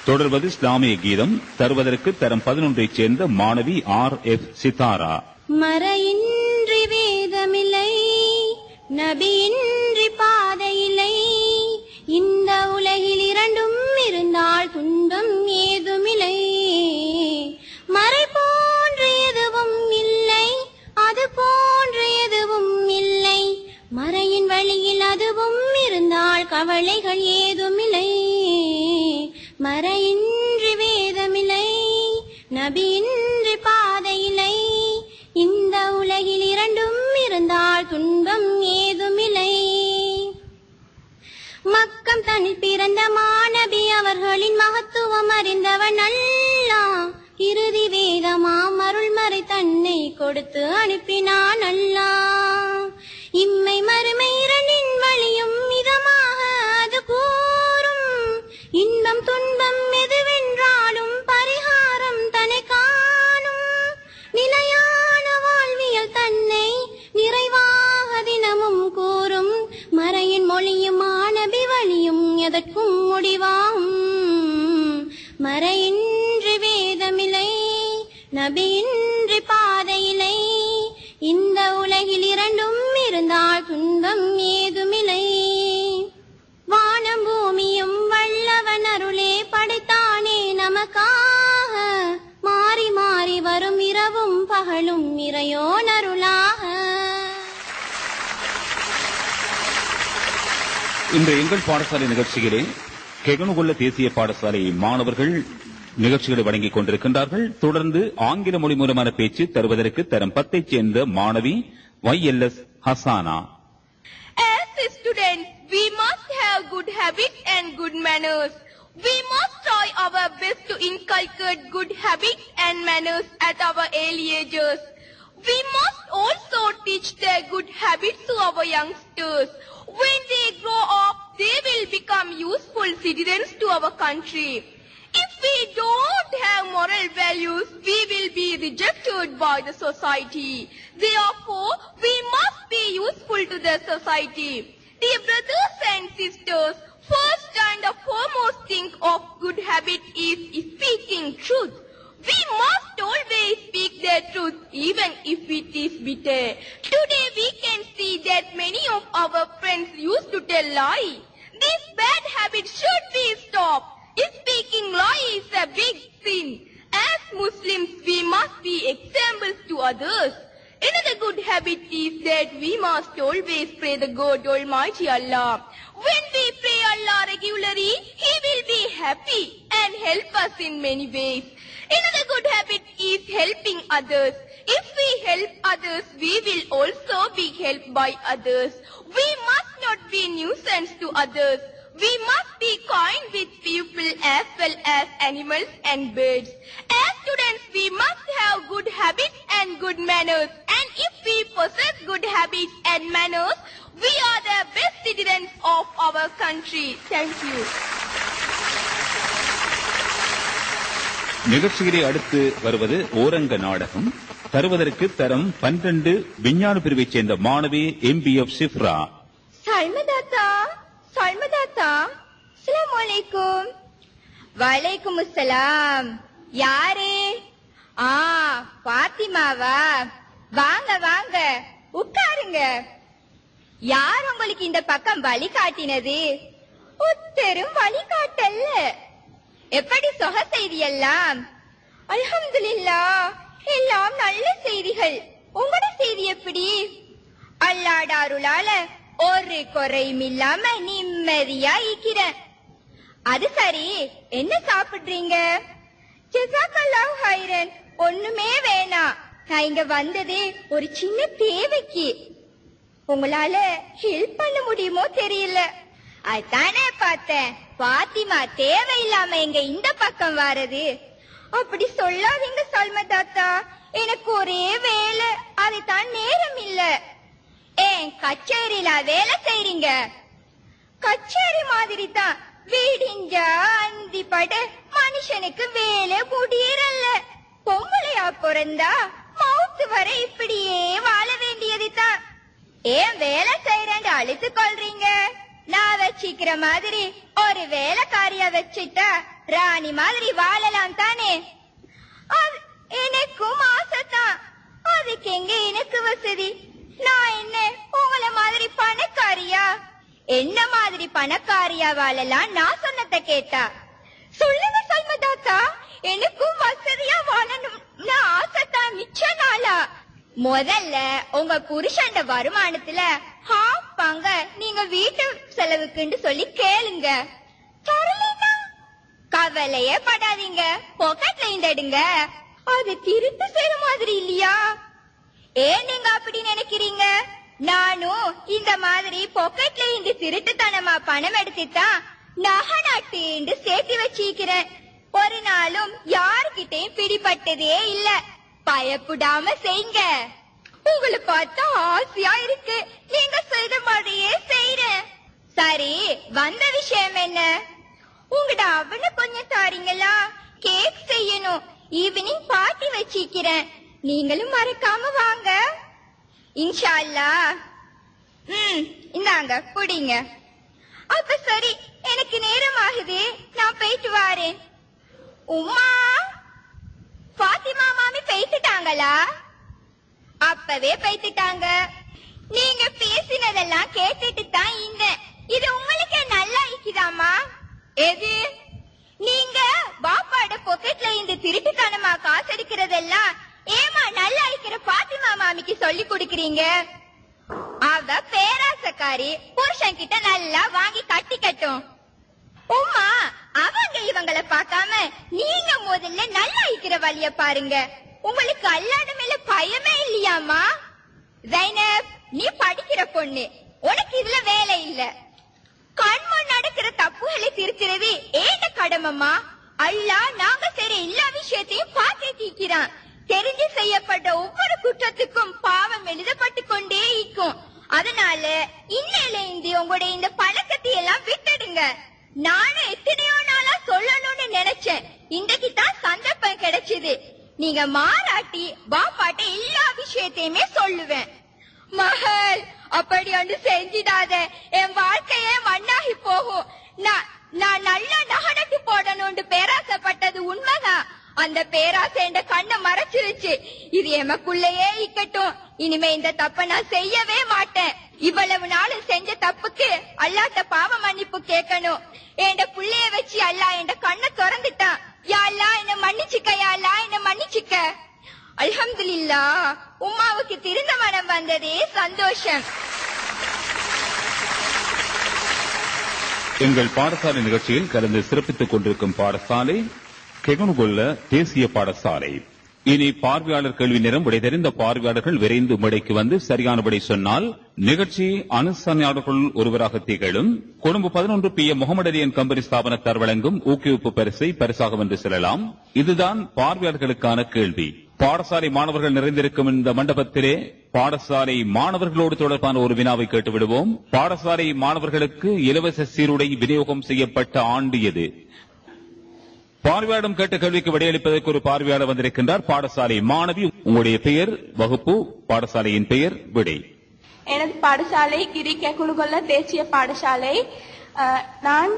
தொடர்வது இஸ்லாமிய கீதம். தருவதற்கு தரம் 11 சேர்ந்த மாணவி RF சித்தாரா. மறையின்றி வேதமில்லை, நபியின்றி பாதையில்லை, இந்த உலகில் இரண்டும் இருந்தால் துன்பம் ஏதுமில்லை. மறை போன்று எதுவும் இல்லை, அது போன்று எதுவும் இல்லை, மறையின் வழியில் அதுவும் இருந்தால் கவலைகள் ஏதுமில்லை. மறையின்றி வேதமில்லை, நபியின்றி பாதையில்லை, இந்த உலகில் இரண்டும் இருந்தால் துன்பம் ஏதுமில்லை. மக்கம் தன்னில் பிறந்த மாநபி அவர்களின் மகத்துவம் அறிந்தவன் அல்லாஹ். இறுதி வேதமாம் அருள்மறை தன்னை கொடுத்து அனுப்பினான் அல்லாஹ். இம்மை மறுமை இரண்டின் வழியும் மிதமாக அது கூறும். இன்பம் துன்பம் எதுவென்றாலும் பரிகாரம் தன்னை காணும். நிலையான வாழ்வியல் தன்னை நிறைவாக தினமும் கூறும். மறையின் மொழியும் மாநபி வழியும் எதற்கும் முடிவாகும். மறையின்றி வேதமில்லை, நபியின்றி பாதையில்லை, இந்த உலகில் இரண்டும் இருந்தால் துன்பம் ஏதுமில்லை. வானம் பூமியும் வல்லவன் அருளே படைத்தானே நமக்காக. மாறி மாறி வரும் இரவும் பகலும் இறையோன் அருளாக. இன்று எங்கள் பாடசாலை நிகழ்ச்சியிலே கெகனுகொல்ல தேசிய பாடசாலை மாணவர்கள் நிகழ்ச்சிகளை வழங்கிக் கொண்டிருக்கின்றார்கள். தொடர்ந்து ஆங்கில மொழி மூலமான பேச்சு தருவதற்கு தரம் 10 சேர்ந்த மாணவி YLS Hasana. As students, we must have good habits and good manners. We must try our best to inculcate good habits and manners at our early ages. We must also teach their good habits to our youngsters. When they grow up, they will become useful citizens to our country. If we don't have moral values, we will be rejected by the society. Therefore, we must be useful to the society. Dear brothers and sisters, first and the foremost thing of good habit is speaking truth. We must always speak the truth even if it is bitter. Today we can see that many of our friends used to tell lies. This bad habit should be stopped. Speaking lie is a big sin. As Muslims, we must be examples to others. Another good habit is that we must always pray the God Almighty Allah. When we pray Allah regularly, He will be happy and help us in many ways. Another good habit is helping others. If we help others, we will also be helped by others. We must not be nuisance to others. We must be kind with people as well as animals and birds. As students, we must have good habits and good manners. And if we possess good habits and manners, we are the best citizens of our country. Thank you. நிகழ்ச்சியிலே அடுத்து வருவது ஓரங்க நாடகம். தருவதற்கு தரம் 12 விஞ்ஞான பிரிவைச் சேர்ந்த மாணவி MBF சிஃப்ரா. சல்மதாத்தா, அஸ்ஸலாமு அலைக்கும். வலைக்கும் அஸ்ஸலாம். யாரு? பாத்திமாவா? வாங்க வாங்க உட்காருங்க. யார் உங்களுக்கு இந்த பக்கம் வழி காட்டினது? உத்தரும் வழிகாட்டல்ல. எப்படி சொக செய்தி எல்லாம்? அல்ஹம்துலில்லாஹ், எல்லாம் நல்ல செய்திகள். உங்களோட செய்தி எப்படி? அல்லாஹ் அருளால ஒரு குறையும் இல்லாம நிம்மதியா இருக்கிறேன். அது சரி, என்ன சாப்பிடுறீங்க? ஜஸாக்கல்லாஹு ஹைரன். ஒண்ணுமே வேணாம், நான் இங்க வந்தது ஒரு சின்ன தேவைக்கு. உங்களால ஹெல்ப் பண்ண முடியுமோ தெரியல, அதானே பார்த்தேன். பாத்திமா தேவையில்லாம எங்க இந்த பக்கம் வாரது. அப்படி சொல்லாதீங்க சல்மதாத்தா, எனக்கு ஒரே வேலை, அதுதான் நேரம் இல்ல. ஏன் கச்சேரியில வேலை செய்றீங்க? கச்சேரி மாதிரி தான், வீடிஞ்சா அந்தி பட மனுஷனுக்கு வேலை முடியறல்ல. பொம்பளையா பிறந்தா மவுத்து வரை இப்படியே வாழ வேண்டியது தான். ஏன் வேலை செய்யறேன்னு அழுத்து கொள்றீங்க? நான் வச்சிக்கிற மாதிரி ஒரு வேலைக்காரியா வச்சுட்டா ராணி மாதிரி வாழலாம் தானே? எனக்கும் ஆசைதான். அதுக்கு எங்க எனக்கு வசதி? நான் என்ன உங்கள மாதிரி பணக்காரியா? என்ன மாதிரி பணக்காரியா வாழலாம் நான் சொன்னத கேட்டா? சொல்லுங்க சல்மதாக்கா, எனக்கும் வசதியா வாழணும்னு ஆசைதான். மிச்ச நாளா முதல்ல உங்க புருஷன் வருமானத்துல ஹாஃப் பங்க நீங்க வீட்டு செலவுக்குன்னு சொல்லி கேளுங்க. தரலைன்னா கவலையே படாதீங்க, பாக்கெட்ல இந்தடுங்க. அது திருட்டு செய்யற மாதிரி இல்லையா? ஏன் நீங்க அப்படி நினைக்கிறீங்க? நானும் இந்த மாதிரி பாக்கெட்ல இருந்து திருட்டுத்தனமா பணம் எடுத்துதான் நகை நாட்டு சேர்த்து வச்சிருக்கிறேன். ஒரு நாளும் யாருக்கிட்டையும் பிடிபட்டதே இல்ல. பயப்படாம செய்யுங்க. உங்களை பார்த்தா ஆசையா இருக்கு. நீங்க செய்த மாதிரியே செய்யறேன். சரி, வந்த விஷயம் என்ன? உங்கட அவனை கொஞ்சம் தாரீங்களா? கேக் செய்யணும். ஈவினிங் பார்ட்டி வச்சிக்கிறேன். நீங்களும் மறக்காம வாங்க. இன்ஷா அல்லாஹ். இந்தாங்க குடிங்க. அப்ப சரி, எனக்கு நேரம் ஆகுது, நான் போயிட்டு வாரேன். உம்மா, பாத்திமா மாமி பேசிட்டாங்களா? அப்பவே பேசிட்டாங்க. நீங்க பேசினதெல்லாம் கேட்டுட்டு தான் இந்த இது உங்களுக்கு நல்லா இருக்குதாமா? எது? நீங்க பாப்பாட பாக்கெட்ல இந்த திருட்டுத்தனமா காசு எடுக்கிறதெல்லாம் ஏமா நல்லா இருக்கிற பாத்திமா மாமிக்கு சொல்லி கொடுக்கறீங்க? அவ பேராசக்காரி, புருஷன் கிட்ட நல்லா வாங்கி கட்டிக்கட்டும். உம்மா, அவங்க இவங்களை பார்க்காம நீங்க முதல்ல நல்லா இருக்கிற வழிய பாருங்க. உங்களுக்கு அல்லாத மேல பயமே இல்லையாமா? ஜைனப், நீ படிக்கிற பொண்ணு, உனக்கு இதுல வேலை இல்ல. கண்முன் நடக்கிற தப்புகளை திருத்துறது ஏண்ட கடமைமா? அல்லாஹ் நாங்க செய்யற எல்லா விஷயத்தையும் பார்த்துக்கிறான். தெரிஞ்சு செய்யப்பட்ட ஒவ்வொரு குற்றத்துக்கும் பாவம் எழுதப்பட்டு கொண்டே இருக்கும். அதனால இன்னையில இருந்து உங்களுடைய இந்த பழக்கத்தை எல்லாம் விட்டுடுங்க. நானும் எத்தனையோ நாளா சொல்லணும்னு நினைச்சேன். இன்றைக்கு தான் சந்தர்ப்பம் கிடைச்சது. நீங்க மாறாட்டி பாப்பாட்ட எல்லா விஷயத்தையுமே சொல்லுவேன். மகள், அப்படி ஒன்று செஞ்சிடாத, என் வாழ்க்கையே மண்ணாகி போகும். நான் நல்ல நகனட்டு போடணும்னு பேராசைப்பட்டது உண்மைதான். அந்த பேராசை என்ற கண்ணை மறைச்சிருச்சு. இது எமக்குள்ளேயே இக்கட்டும். இனிமே இந்த தப்ப நான் செய்யவே மாட்டேன். இவ்வளவு நாள் செஞ்ச தப்புக்கு அல்லாட்ட பாவ மன்னிப்பு கேட்கணும். என் புள்ளைய வச்சு அல்லாஹ் என் கண்ணை திறந்துட்டான். யா அல்லாஹ், என்ன மன்னிச்சுக்க, யா அல்லாஹ் என்ன மன்னிச்சுக்க. அல்ஹம்துலில்லாஹ், உம்மாவுக்கு திருந்த மனம் வந்ததே சந்தோஷம். எங்கள் பாடசாலை நிகழ்ச்சியில் கலந்து சிறப்பித்துக் கொண்டிருக்கும் பாடசாலை கெகனுகொல்ல தேசிய பாடசாலை. இனி பார்வையாளர் கேள்வி நேரம். விடை தெரிந்த பார்வையாளர்கள் விரைந்து மேடைக்கு வந்து சரியானபடி சொன்னால் நிகழ்ச்சி அனுசரணையாளர்கள் ஒருவராக திகழும் Colombo 11 PM Mohamed Ali and company ஸ்தாபனத்தார் வழங்கும் ஊக்குவிப்பு பரிசை பரிசாக வென்று செல்லலாம். இதுதான் பார்வையாளர்களுக்கான கேள்வி. பாடசாலை மாணவர்கள் நிறைந்திருக்கும் இந்த மண்டபத்திலே பாடசாலை மாணவர்களோடு தொடர்பான ஒரு வினாவை கேட்டு விடுவோம். பாடசாலை மாணவர்களுக்கு இலவச சீருடை விநியோகம் செய்யப்பட்ட ஆண்டு எது? பார்வையாளர் கேட்ட கேள்விக்கு விடையளிப்பதற்கு ஒரு பார்வையாளர் வந்திருக்கின்றார். பாடசாலை மாணவி, உங்களுடைய பெயர், வகுப்பு, பாடசாலையின் பெயர், விடை. எனது பாடசாலை கிரி கெகுனுகொல்ல தேசிய பாடசாலை. நான்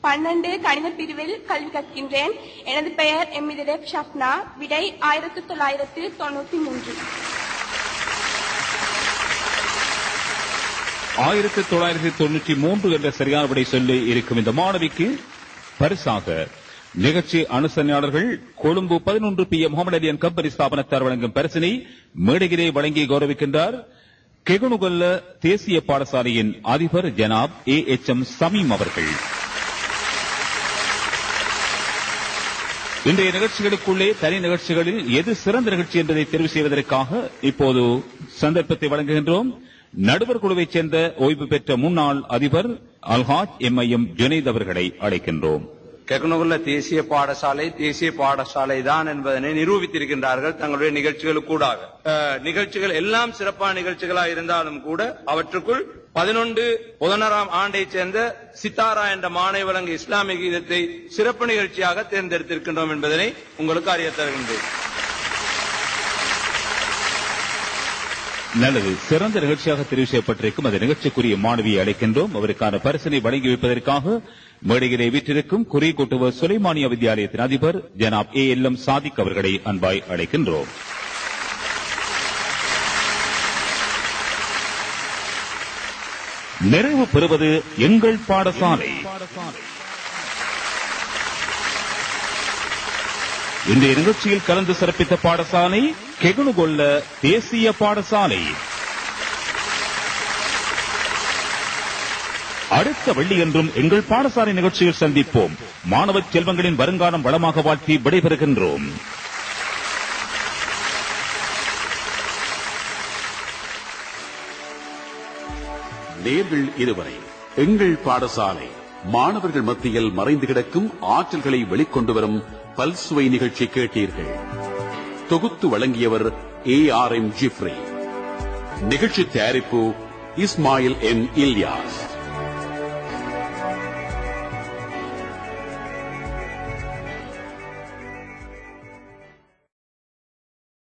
12 கணித பிரிவில் கல்வி கற்கின்றேன். எனது பெயர் எம்மிதரேப் ஷப்னா. விடை 1993. 1993 என்ற சரியான விடை சொல்லி இருக்கும் இந்த மாணவிக்கு பரிசாக நிகழ்ச்சி அனுசரணையாளர்கள் Colombo 11 PM Mohamed Ali and company ஸ்தாபனத்தார் வழங்கும் பரிசினை மேடையிலே வழங்கி கௌரவிக்கின்றார் கெகுனுகொல்ல தேசிய பாடசாலையின் அதிபர் ஜனாப் AHM சமீம் அவர்கள். இன்றைய நிகழ்ச்சிகளுக்குள்ளே தனி நிகழ்ச்சிகளில் எது சிறந்த நிகழ்ச்சி என்பதை தெரிவு செய்வதற்காக இப்போது சந்தர்ப்பத்தை வழங்குகின்றோம். நடுவர் குழுவைச் சேர்ந்த ஓய்வு பெற்ற முன்னாள் அதிபர் அல்ஹாஜ் MIM ஜுனைத் அவர்களை அழைக்கின்றோம். கெகுனுகொல்ல தேசிய பாடசாலை தான் என்பதனை நிரூபித்திருக்கின்றார்கள் தங்களுடைய நிகழ்ச்சிகளுக்கூடாக. நிகழ்ச்சிகள் எல்லாம் சிறப்பான நிகழ்ச்சிகளாக இருந்தாலும் கூட அவற்றுக்குள் 11 ஆண்டைச் சேர்ந்த சித்தாரா என்ற மாணவி வழங்க இஸ்லாமிய கீதத்தை சிறப்பு நிகழ்ச்சியாக தேர்ந்தெடுத்திருக்கின்றோம் என்பதனை உங்களுக்கு அறிய தருகின்றேன். நல்லது, சிறந்த நிகழ்ச்சியாக தெரிவு செய்யப்பட்டிருக்கும் அந்த நிகழ்ச்சிக்குரிய மாணவியை அழைக்கின்றோம். அவருக்கான பரிசினை வழங்கி வைப்பதற்காக மேடையிலே வீற்றிருக்கும் குறிகொட்டுவ சுலைமானியா வித்யாலயத்தின் அதிபர் ஜனாப் ALM சாதிக் அவர்களை அன்பாய் அழைக்கின்றோம். நிறைவு பெறுவது எங்கள் பாடசாலை. இன்றைய நிகழ்ச்சியில் கலந்து சிறப்பித்த பாடசாலை கெகுனுகொல்ல தேசிய பாடசாலை. அடுத்த வெள்ளியன்றும் எங்கள் பாடசாலை நிகழ்ச்சியில் சந்திப்போம். மாணவ செல்வங்களின் வருங்காலம் வளமாக வாழ்த்தி விடைபெறுகின்றோம். நேர்கள் இதுவரை எங்கள் பாடசாலை மாணவர்கள் மத்தியில் மறைந்து கிடக்கும் ஆற்றல்களை வெளிக்கொண்டு வரும் பல்சுவை நிகழ்ச்சி கேட்டீர்கள். தொகுத்து வழங்கியவர் ARM ஜிப்ரி. நிகழ்ச்சி தயாரிப்பு இஸ்மாயில் M. இல்யாஸ்.